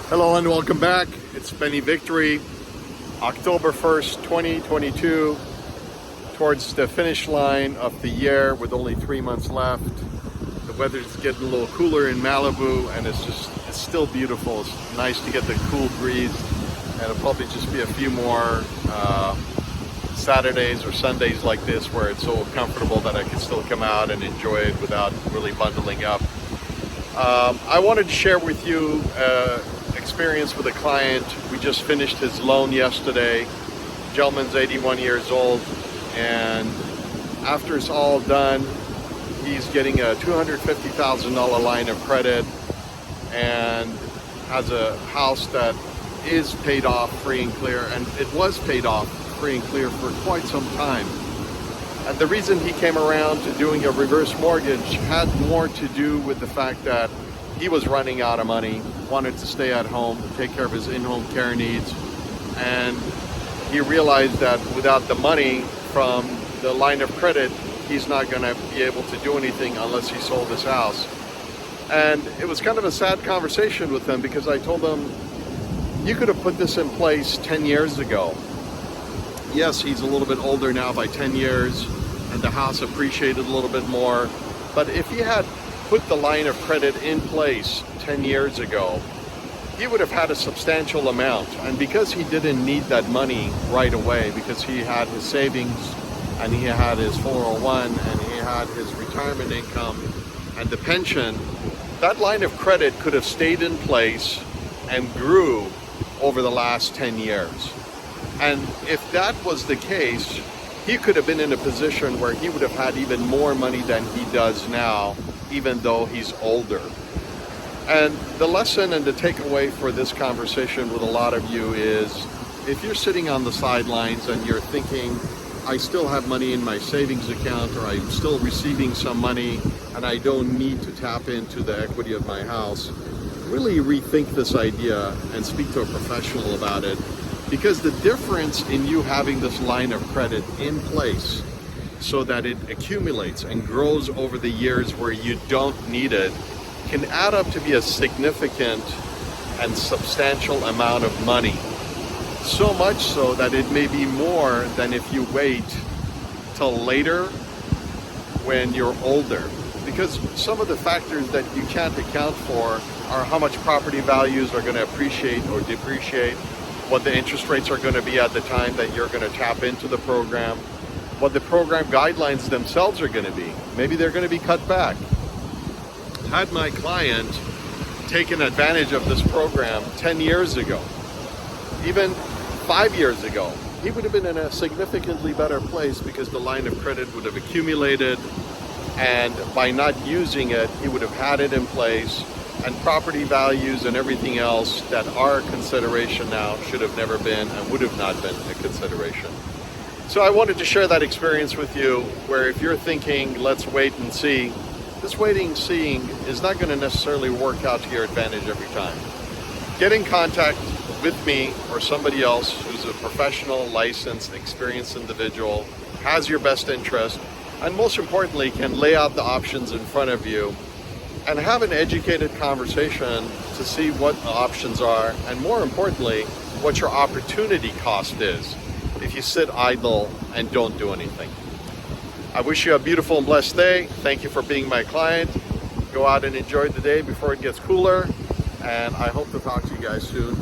Hello and welcome back. It's Benny Victory. October 1st, 2022, towards the finish line of the year with only 3 months left. The weather's getting a little cooler in Malibu and it's still beautiful. It's nice to get the cool breeze, and it'll probably just be a few more Saturdays or Sundays like this where it's so comfortable that I can still come out and enjoy it without really bundling up. I wanted to share with you experience with a client. We just finished his loan yesterday. The gentleman's 81 years old, and after it's all done, he's getting a $250,000 line of credit and has a house that is paid off free and clear, and it was paid off free and clear for quite some time. And the reason he came around to doing a reverse mortgage had more to do with the fact that he was running out of money, wanted to stay at home, take care of his in-home care needs, and he realized that without the money from the line of credit, he's not going to be able to do anything unless he sold his house. And it was kind of a sad conversation with him because I told him, you could have put this in place 10 years ago. Yes, he's a little bit older now by 10 years, and the house appreciated a little bit more, but if he had put the line of credit in place 10 years ago, he would have had a substantial amount. And because he didn't need that money right away, because he had his savings and he had his 401 and he had his retirement income and the pension, that line of credit could have stayed in place and grew over the last 10 years. And if that was the case, he could have been in a position where he would have had even more money than he does now, even though he's older. And the lesson and the takeaway for this conversation with a lot of you is, if you're sitting on the sidelines and you're thinking, I still have money in my savings account, or I'm still receiving some money and I don't need to tap into the equity of my house, really rethink this idea and speak to a professional about it. Because the difference in you having this line of credit in place so that it accumulates and grows over the years where you don't need it can add up to be a significant and substantial amount of money. So much so that it may be more than if you wait till later when you're older. Because some of the factors that you can't account for are how much property values are going to appreciate or depreciate, what the interest rates are going to be at the time that you're going to tap into the program, what the program guidelines themselves are going to be. Maybe they're going to be cut back. Had my client taken advantage of this program 10 years ago, even 5 years ago, he would have been in a significantly better place because the line of credit would have accumulated, and by not using it, he would have had it in place, and property values and everything else that are a consideration now should have never been and would have not been a consideration. So I wanted to share that experience with you, where if you're thinking, let's wait and see, this waiting and seeing is not going to necessarily work out to your advantage every time. Get in contact with me or somebody else who's a professional, licensed, experienced individual, has your best interest, and most importantly, can lay out the options in front of you and have an educated conversation to see what the options are, and more importantly, what your opportunity cost is if you sit idle and don't do anything. I wish you a beautiful and blessed day. Thank you for being my client. Go out and enjoy the day before it gets cooler, and I hope to talk to you guys soon.